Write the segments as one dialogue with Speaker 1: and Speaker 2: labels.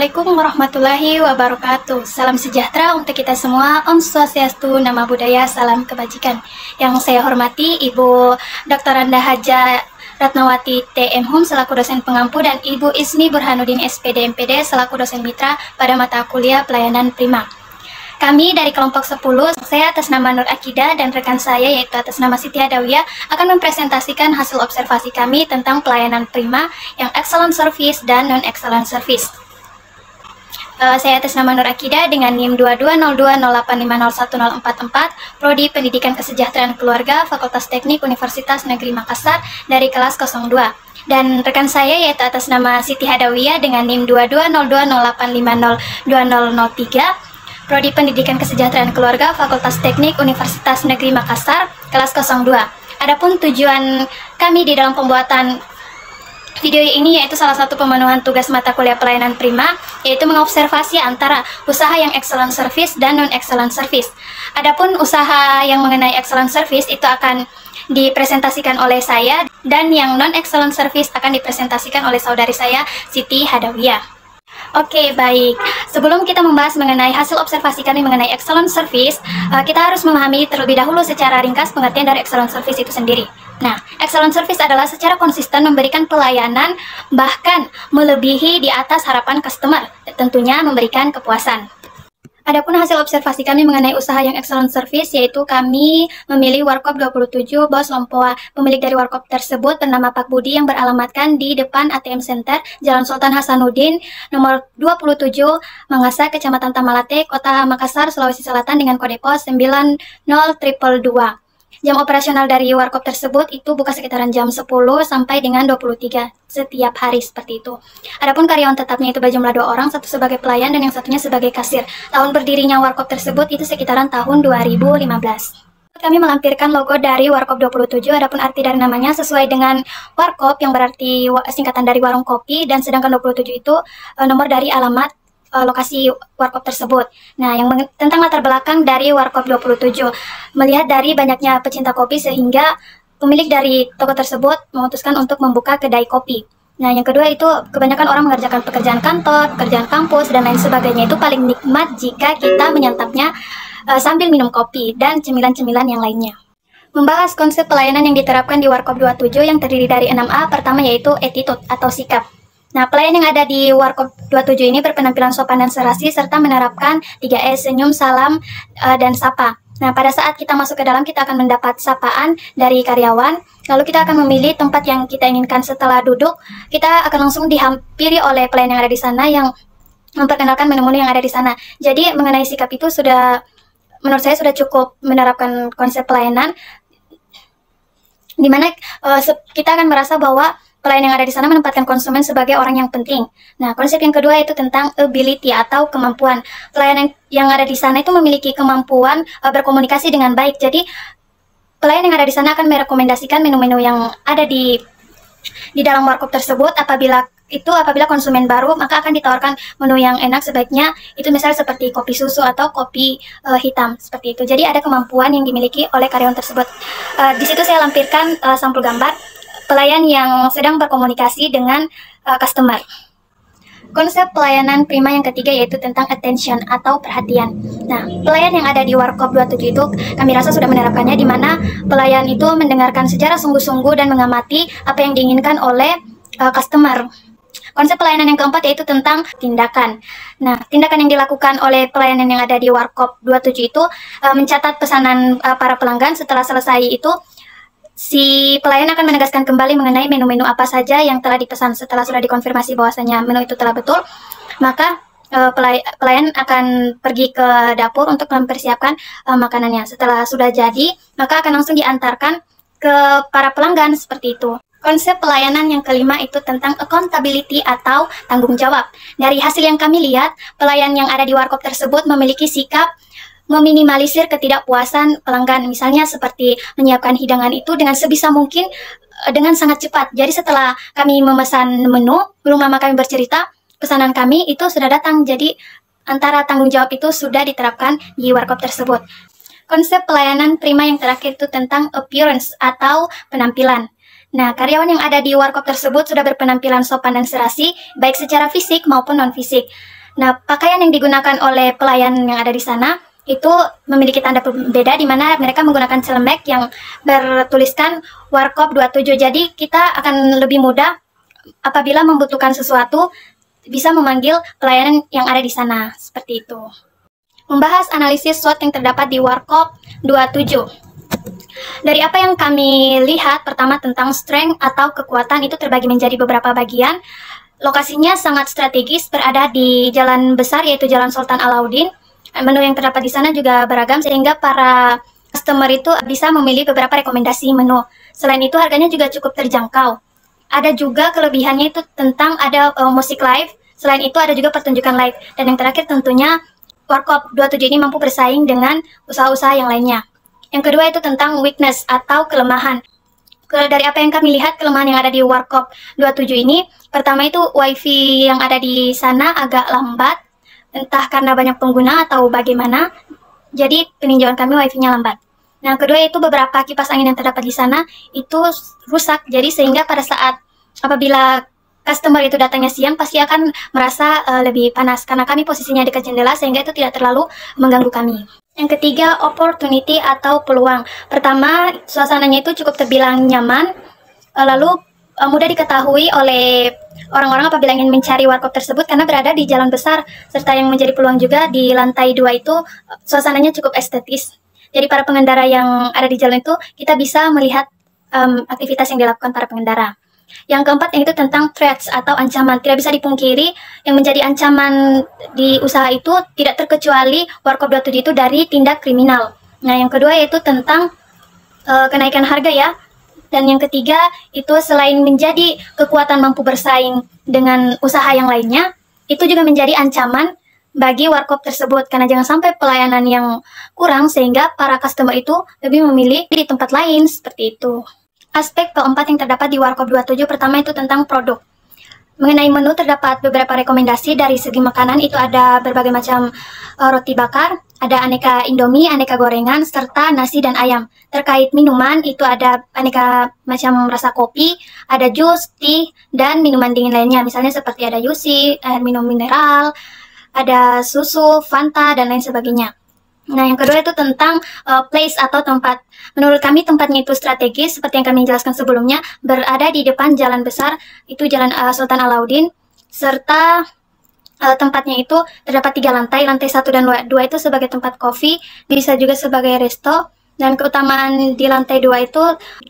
Speaker 1: Assalamualaikum warahmatullahi wabarakatuh. Salam sejahtera untuk kita semua. Om Swastiastu, Nama Budaya, Salam Kebajikan. Yang saya hormati Ibu Dr. Randa Haja Ratnawati TM Hum selaku dosen pengampu dan Ibu Ismi Burhanuddin SPD MPD selaku dosen mitra pada mata kuliah pelayanan prima. Kami dari kelompok 10, saya atas nama Nur Akidah dan rekan saya yaitu atas nama Siti Hadawiyah akan mempresentasikan hasil observasi kami tentang pelayanan prima yang excellent service dan non-excellent service. Saya atas nama Nur Akidah dengan NIM 220208501044, Prodi Pendidikan Kesejahteraan Keluarga, Fakultas Teknik Universitas Negeri Makassar dari kelas 02. Dan rekan saya yaitu atas nama Siti Hadawiyah dengan NIM 220208502003, Prodi Pendidikan Kesejahteraan Keluarga, Fakultas Teknik Universitas Negeri Makassar, kelas 02. Adapun tujuan kami di dalam pembuatan video ini yaitu salah satu pemenuhan tugas mata kuliah pelayanan prima, yaitu mengobservasi antara usaha yang excellent service dan non-excellent service. Adapun usaha yang mengenai excellent service itu akan dipresentasikan oleh saya, dan yang non-excellent service akan dipresentasikan oleh saudari saya, Siti Hadawiyah. Oke, baik. Sebelum kita membahas mengenai hasil observasi kami mengenai excellent service, kita harus memahami terlebih dahulu secara ringkas pengertian dari excellent service itu sendiri. Nah, excellent service adalah secara konsisten memberikan pelayanan bahkan melebihi di atas harapan customer, tentunya memberikan kepuasan. Adapun hasil observasi kami mengenai usaha yang excellent service yaitu kami memilih Warkop 27 Bos Lompoa. Pemilik dari Warkop tersebut bernama Pak Budi yang beralamatkan di depan ATM Center Jalan Sultan Hasanuddin nomor 27 Mangasa, Kecamatan Tamalate, Kota Makassar, Sulawesi Selatan dengan kode pos 90222. Jam operasional dari Warkop tersebut itu buka sekitaran jam 10 sampai dengan 23 setiap hari seperti itu. Adapun karyawan tetapnya itu berjumlah 2 orang, satu sebagai pelayan dan yang satunya sebagai kasir. Tahun berdirinya Warkop tersebut itu sekitaran tahun 2015. Kami melampirkan logo dari Warkop 27, adapun arti dari namanya sesuai dengan Warkop yang berarti singkatan dari warung kopi, dan sedangkan 27 itu nomor dari alamat lokasi Warkop tersebut. Nah, yang tentang latar belakang dari Warkop 27, melihat dari banyaknya pecinta kopi sehingga pemilik dari toko tersebut memutuskan untuk membuka kedai kopi. Nah, yang kedua itu kebanyakan orang mengerjakan pekerjaan kantor, pekerjaan kampus, dan lain sebagainya itu paling nikmat jika kita menyantapnya sambil minum kopi dan cemilan-cemilan yang lainnya. Membahas konsep pelayanan yang diterapkan di Warkop 27 yang terdiri dari 6A, pertama yaitu attitude atau sikap. Nah, pelayan yang ada di Warkop 27 ini berpenampilan sopan dan serasi serta menerapkan 3S, senyum, salam, dan sapa. Nah, pada saat kita masuk ke dalam, kita akan mendapat sapaan dari karyawan, lalu kita akan memilih tempat yang kita inginkan. Setelah duduk, kita akan langsung dihampiri oleh pelayan yang ada di sana yang memperkenalkan menu-menu yang ada di sana. Jadi, mengenai sikap itu sudah, menurut saya sudah cukup menerapkan konsep pelayanan, di mana kita akan merasa bahwa pelayan yang ada di sana menempatkan konsumen sebagai orang yang penting. Nah, konsep yang kedua itu tentang ability atau kemampuan. Pelayan yang ada di sana itu memiliki kemampuan berkomunikasi dengan baik. Jadi, pelayan yang ada di sana akan merekomendasikan menu-menu yang ada di dalam Warkop tersebut. Apabila konsumen baru, maka akan ditawarkan menu yang enak, sebaiknya itu misalnya seperti kopi susu atau kopi hitam, seperti itu. Jadi, ada kemampuan yang dimiliki oleh karyawan tersebut. Di situ saya lampirkan sampul gambar pelayan yang sedang berkomunikasi dengan customer. Konsep pelayanan prima yang ketiga yaitu tentang attention atau perhatian. Nah, pelayan yang ada di Warkop 27 itu kami rasa sudah menerapkannya, di mana pelayan itu mendengarkan secara sungguh-sungguh dan mengamati apa yang diinginkan oleh customer. Konsep pelayanan yang keempat yaitu tentang tindakan. Nah, tindakan yang dilakukan oleh pelayanan yang ada di Warkop 27 itu mencatat pesanan para pelanggan. Setelah selesai itu, si pelayan akan menegaskan kembali mengenai menu-menu apa saja yang telah dipesan. Setelah sudah dikonfirmasi bahwasanya menu itu telah betul, maka pelayan akan pergi ke dapur untuk mempersiapkan makanannya. Setelah sudah jadi, maka akan langsung diantarkan ke para pelanggan, seperti itu. Konsep pelayanan yang kelima itu tentang accountability atau tanggung jawab. Dari hasil yang kami lihat, pelayan yang ada di Warkop tersebut memiliki sikap meminimalisir ketidakpuasan pelanggan, misalnya seperti menyiapkan hidangan itu dengan sebisa mungkin dengan sangat cepat. Jadi setelah kami memesan menu, belum lama kami bercerita, pesanan kami itu sudah datang. Jadi antara tanggung jawab itu sudah diterapkan di Warkop tersebut. Konsep pelayanan prima yang terakhir itu tentang appearance atau penampilan. Nah, karyawan yang ada di warkop tersebut sudah berpenampilan sopan dan serasi, baik secara fisik maupun non-fisik. Nah, pakaian yang digunakan oleh pelayan yang ada di sana itu memiliki tanda pembeda di mana mereka menggunakan celemek yang bertuliskan Warkop 27. Jadi, kita akan lebih mudah apabila membutuhkan sesuatu bisa memanggil pelayanan yang ada di sana. Seperti itu. Membahas analisis SWOT yang terdapat di Warkop 27. Dari apa yang kami lihat, pertama tentang strength atau kekuatan itu terbagi menjadi beberapa bagian. Lokasinya sangat strategis, berada di jalan besar yaitu Jalan Sultan Alauddin. Menu yang terdapat di sana juga beragam sehingga para customer itu bisa memilih beberapa rekomendasi menu. Selain itu harganya juga cukup terjangkau. Ada juga kelebihannya itu tentang ada musik live. Selain itu ada juga pertunjukan live. Dan yang terakhir tentunya Warkop 27 ini mampu bersaing dengan usaha-usaha yang lainnya. Yang kedua itu tentang weakness atau kelemahan. Dari apa yang kami lihat, kelemahan yang ada di Warkop 27 ini, pertama itu wifi yang ada di sana agak lambat, entah karena banyak pengguna atau bagaimana, jadi peninjauan kami wifi-nya lambat. Nah, kedua itu beberapa kipas angin yang terdapat di sana itu rusak, jadi sehingga pada saat apabila customer itu datangnya siang, pasti akan merasa lebih panas, karena kami posisinya dekat jendela sehingga itu tidak terlalu mengganggu kami. Yang ketiga, opportunity atau peluang. Pertama, suasananya itu cukup terbilang nyaman, lalu mudah diketahui oleh orang-orang apabila ingin mencari warkop tersebut karena berada di jalan besar, serta yang menjadi peluang juga di lantai 2 itu suasananya cukup estetis. Jadi para pengendara yang ada di jalan itu, kita bisa melihat aktivitas yang dilakukan para pengendara. Yang keempat yaitu tentang threats atau ancaman. Tidak bisa dipungkiri yang menjadi ancaman di usaha itu tidak terkecuali Warkop 27 itu dari tindak kriminal. Nah, yang kedua yaitu tentang kenaikan harga ya. Dan yang ketiga itu selain menjadi kekuatan mampu bersaing dengan usaha yang lainnya, itu juga menjadi ancaman bagi warkop tersebut karena jangan sampai pelayanan yang kurang sehingga para customer itu lebih memilih di tempat lain seperti itu. Aspek keempat yang terdapat di Warkop 27 pertama itu tentang produk. Mengenai menu terdapat beberapa rekomendasi dari segi makanan, itu ada berbagai macam roti bakar, ada aneka indomie, aneka gorengan, serta nasi dan ayam. Terkait minuman, itu ada aneka macam rasa kopi, ada jus, teh, dan minuman dingin lainnya. Misalnya seperti ada yusi, air minum mineral, ada susu, Fanta, dan lain sebagainya. Nah, yang kedua itu tentang place atau tempat. Menurut kami tempatnya itu strategis, seperti yang kami jelaskan sebelumnya, berada di depan jalan besar, itu Jalan Sultan Alauddin, serta tempatnya itu terdapat 3 lantai, lantai 1 dan 2 itu sebagai tempat kopi, bisa juga sebagai resto, dan keutamaan di lantai 2 itu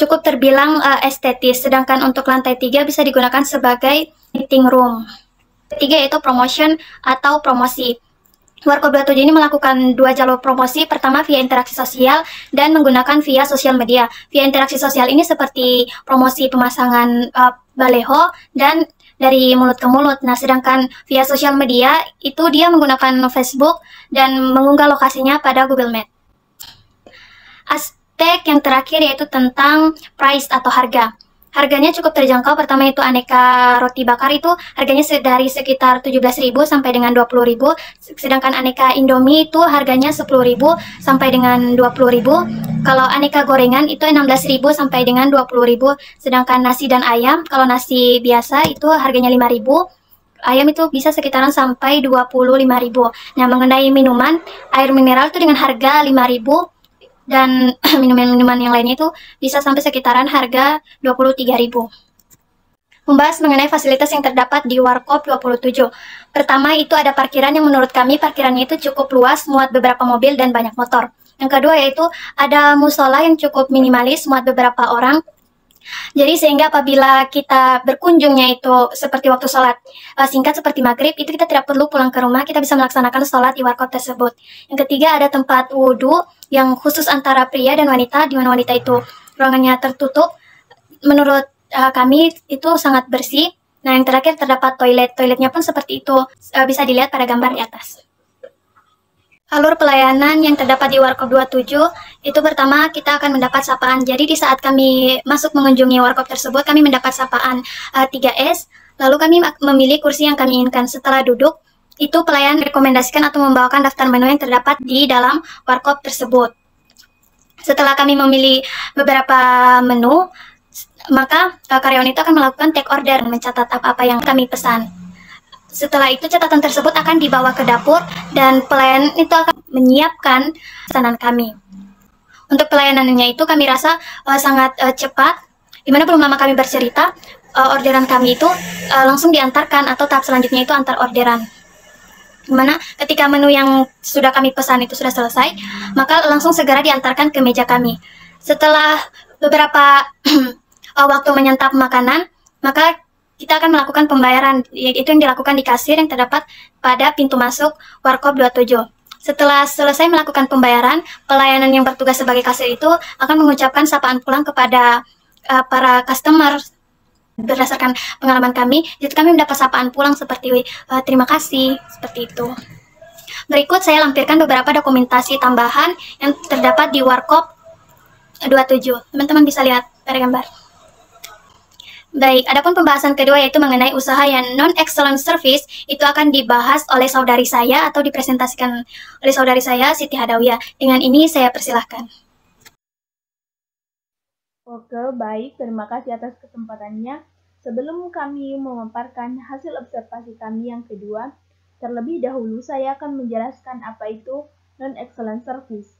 Speaker 1: cukup terbilang estetis, sedangkan untuk lantai 3 bisa digunakan sebagai meeting room. Ketiga yaitu promotion atau promosi. Warkop 27 ini melakukan 2 jalur promosi, pertama via interaksi sosial dan menggunakan via sosial media. Via interaksi sosial ini seperti promosi pemasangan baleho dan dari mulut ke mulut. Nah, sedangkan via sosial media itu dia menggunakan Facebook dan mengunggah lokasinya pada Google Maps. Aspek yang terakhir yaitu tentang price atau harga. Harganya cukup terjangkau, pertama itu aneka roti bakar itu harganya dari sekitar 17.000 sampai dengan 20.000, sedangkan aneka indomie itu harganya 10.000 sampai dengan 20.000. Kalau aneka gorengan itu 16.000 sampai dengan 20.000, sedangkan nasi dan ayam, kalau nasi biasa itu harganya 5.000, ayam itu bisa sekitaran sampai 25.000. Nah, mengenai minuman, air mineral itu dengan harga 5.000 dan minuman-minuman yang lainnya itu bisa sampai sekitaran harga 23.000. Membahas mengenai fasilitas yang terdapat di Warkop 27. Pertama itu ada parkiran yang menurut kami parkirannya itu cukup luas, muat beberapa mobil dan banyak motor. Yang kedua yaitu ada musola yang cukup minimalis, muat beberapa orang. Jadi sehingga apabila kita berkunjungnya itu seperti waktu sholat singkat seperti maghrib, itu kita tidak perlu pulang ke rumah, kita bisa melaksanakan sholat di warkop tersebut. Yang ketiga ada tempat wudhu yang khusus antara pria dan wanita, di mana wanita itu ruangannya tertutup. Menurut kami itu sangat bersih. Nah, yang terakhir terdapat toilet. Toiletnya pun seperti itu, bisa dilihat pada gambar di atas. Alur pelayanan yang terdapat di Warkop 27, itu pertama kita akan mendapat sapaan. Jadi di saat kami masuk mengunjungi Warkop tersebut, kami mendapat sapaan 3S, lalu kami memilih kursi yang kami inginkan. Setelah duduk, itu pelayan rekomendasikan atau membawakan daftar menu yang terdapat di dalam Warkop tersebut. Setelah kami memilih beberapa menu, Maka karyawan itu akan melakukan take order, mencatat apa-apa yang kami pesan. Setelah itu catatan tersebut akan dibawa ke dapur dan pelayan itu akan menyiapkan pesanan kami. Untuk pelayanannya itu kami rasa sangat cepat, dimana belum lama kami bercerita, orderan kami itu langsung diantarkan atau tahap selanjutnya itu antar orderan. Dimana ketika menu yang sudah kami pesan itu sudah selesai, maka langsung segera diantarkan ke meja kami. Setelah beberapa waktu menyantap makanan, maka kita akan melakukan pembayaran, yaitu yang dilakukan di kasir yang terdapat pada pintu masuk Warkop 27. Setelah selesai melakukan pembayaran, pelayanan yang bertugas sebagai kasir itu akan mengucapkan sapaan pulang kepada para customer. Berdasarkan pengalaman kami, jadi kami mendapat sapaan pulang seperti terima kasih, seperti itu. Berikut saya lampirkan beberapa dokumentasi tambahan yang terdapat di Warkop 27. Teman-teman bisa lihat pada gambar. Baik, adapun pembahasan kedua yaitu mengenai usaha yang non-excellent service, itu akan dibahas oleh saudari saya atau dipresentasikan oleh saudari saya, Siti Hadawiyah. Dengan ini saya persilahkan.
Speaker 2: Oke, baik. Terima kasih atas kesempatannya. Sebelum kami memaparkan hasil observasi kami yang kedua, terlebih dahulu saya akan menjelaskan apa itu non-excellent service.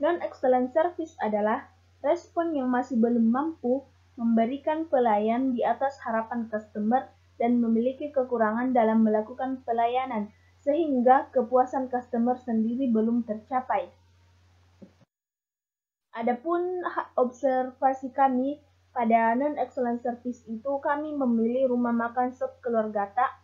Speaker 2: Non-excellent service adalah respon yang masih belum mampu memberikan pelayan di atas harapan customer dan memiliki kekurangan dalam melakukan pelayanan, sehingga kepuasan customer sendiri belum tercapai. Adapun observasi kami pada non-excellent service itu, kami memilih rumah makan sop Keluarga Tak,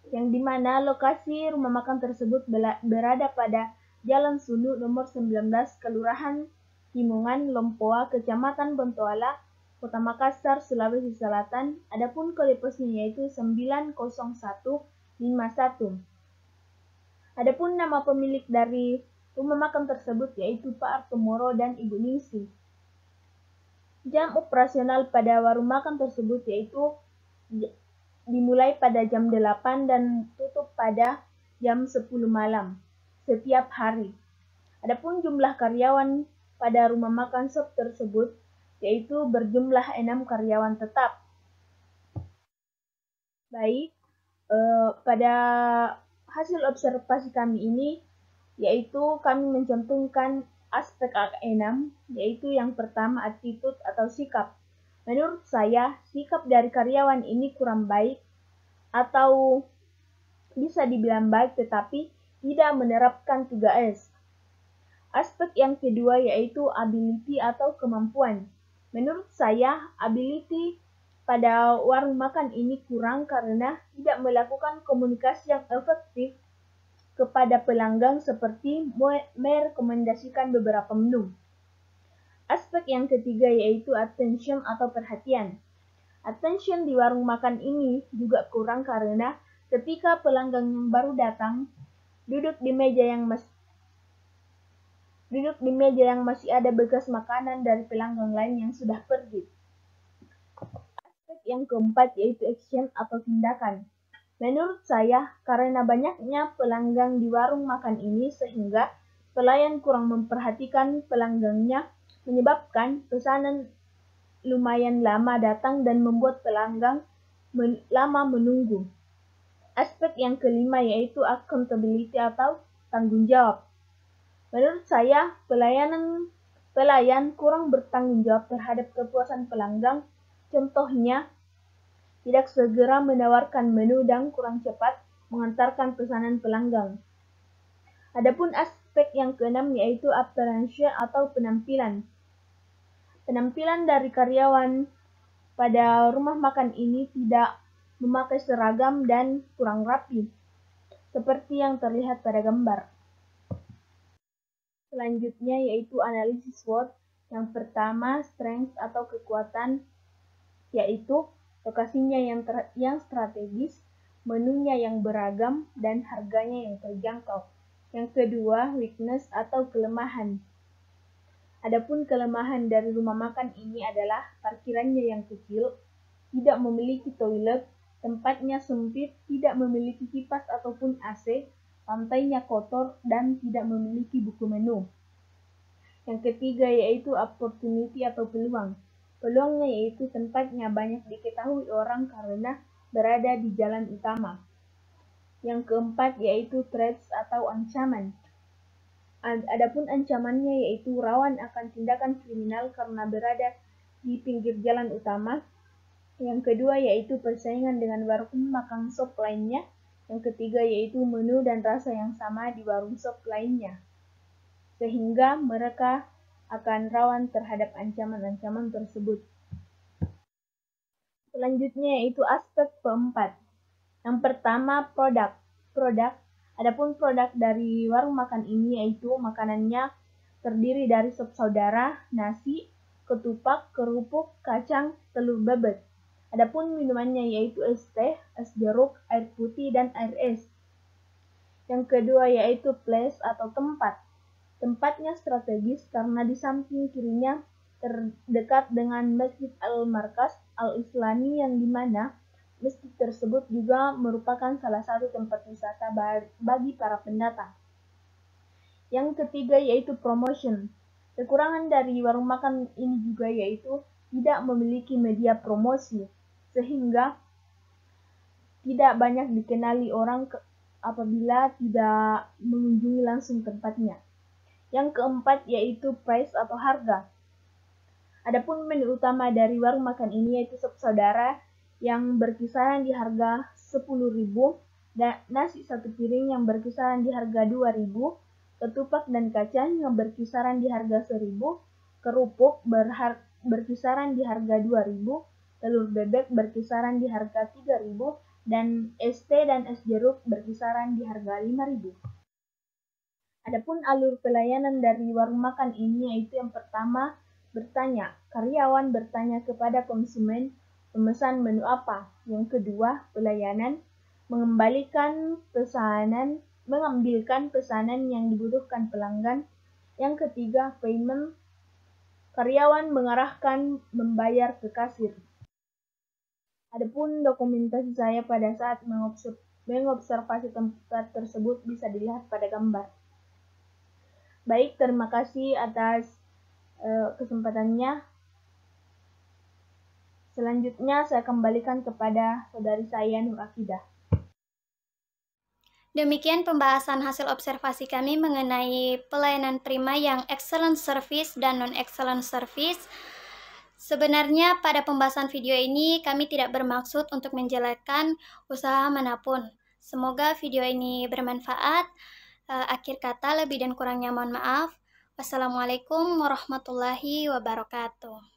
Speaker 2: yang dimana lokasi rumah makan tersebut berada pada Jalan Sunu nomor 19, Kelurahan Himungan, Lompoa, Kecamatan Bontoala, Kota Makassar, Sulawesi Selatan. Adapun kode posnya yaitu 90151. Adapun nama pemilik dari rumah makan tersebut yaitu Pak Artomoro dan Ibu Ningsi. Jam operasional pada warung makan tersebut yaitu dimulai pada jam 8 dan tutup pada jam 10 malam setiap hari. Adapun jumlah karyawan pada rumah makan sop tersebut yaitu berjumlah 6 karyawan tetap. Baik, pada hasil observasi kami ini yaitu kami mencantumkan aspek 6, yaitu yang pertama attitude atau sikap. Menurut saya, sikap dari karyawan ini kurang baik atau bisa dibilang baik tetapi tidak menerapkan 3S. Aspek yang kedua yaitu ability atau kemampuan. Menurut saya, ability pada warung makan ini kurang karena tidak melakukan komunikasi yang efektif kepada pelanggan seperti merekomendasikan beberapa menu. Aspek yang ketiga yaitu attention atau perhatian. Attention di warung makan ini juga kurang karena ketika pelanggan yang baru datang duduk di meja yang masih ada bekas makanan dari pelanggan lain yang sudah pergi. Aspek yang keempat yaitu action atau tindakan. Menurut saya, karena banyaknya pelanggan di warung makan ini sehingga pelayan kurang memperhatikan pelanggannya, menyebabkan pesanan lumayan lama datang dan membuat pelanggan lama menunggu. Aspek yang kelima yaitu accountability atau tanggung jawab. Menurut saya, pelayan kurang bertanggung jawab terhadap kepuasan pelanggan. Contohnya, tidak segera menawarkan menu dan kurang cepat mengantarkan pesanan pelanggan. Adapun aspek yang keenam yaitu appearance atau penampilan. Penampilan dari karyawan pada rumah makan ini tidak memakai seragam dan kurang rapi, seperti yang terlihat pada gambar. Selanjutnya yaitu analisis SWOT. Yang pertama, strength atau kekuatan, yaitu lokasinya yang strategis, menunya yang beragam, dan harganya yang terjangkau. Yang kedua, weakness atau kelemahan. Adapun kelemahan dari rumah makan ini adalah parkirannya yang kecil, tidak memiliki toilet, tempatnya sempit, tidak memiliki kipas ataupun AC, lantainya kotor, dan tidak memiliki buku menu. Yang ketiga yaitu opportunity atau peluang. Peluangnya yaitu tempatnya banyak diketahui orang karena berada di jalan utama. Yang keempat yaitu threats atau ancaman. Adapun ancamannya yaitu rawan akan tindakan kriminal karena berada di pinggir jalan utama. Yang kedua yaitu persaingan dengan warung makan shop lainnya. Yang ketiga yaitu menu dan rasa yang sama di warung shop lainnya. Sehingga mereka akan rawan terhadap ancaman-ancaman tersebut. Selanjutnya yaitu aspek keempat. Yang pertama produk. Adapun produk dari warung makan ini yaitu makanannya terdiri dari sop saudara, nasi, ketupat, kerupuk, kacang, telur bebek. Adapun minumannya yaitu es teh, es jeruk, air putih, dan air es. Yang kedua yaitu place atau tempat. Tempatnya strategis karena di samping kirinya terdekat dengan Masjid Al-Markas Al-Islami yang dimana masjid tersebut juga merupakan salah satu tempat wisata bagi para pendatang. Yang ketiga yaitu promotion. Kekurangan dari warung makan ini juga yaitu tidak memiliki media promosi, sehingga tidak banyak dikenali orang apabila tidak mengunjungi langsung tempatnya. Yang keempat yaitu price atau harga. Adapun menu utama dari warung makan ini yaitu sop saudara yang berkisaran di harga 10.000, dan nasi satu piring yang berkisaran di harga 2.000, ketupat dan kacang yang berkisaran di harga 1.000, kerupuk berkisaran di harga 2.000, telur bebek berkisaran di harga 3.000, dan es teh dan es jeruk berkisaran di harga 5.000. Adapun alur pelayanan dari warung makan ini yaitu yang pertama bertanya, karyawan bertanya kepada konsumen memesan menu apa. Yang kedua, pelayanan mengambilkan pesanan yang dibutuhkan pelanggan. Yang ketiga, payment, karyawan mengarahkan membayar ke kasir. Adapun dokumentasi saya pada saat mengobservasi tempat tersebut bisa dilihat pada gambar. Baik, terima kasih atas kesempatannya. Selanjutnya saya kembalikan kepada saudari saya Nur Akidah.
Speaker 1: Demikian pembahasan hasil observasi kami mengenai pelayanan prima yang excellent service dan non-excellent service. Sebenarnya pada pembahasan video ini kami tidak bermaksud untuk menjelekkan usaha manapun. Semoga video ini bermanfaat. Akhir kata lebih dan kurangnya mohon maaf. Wassalamualaikum warahmatullahi wabarakatuh.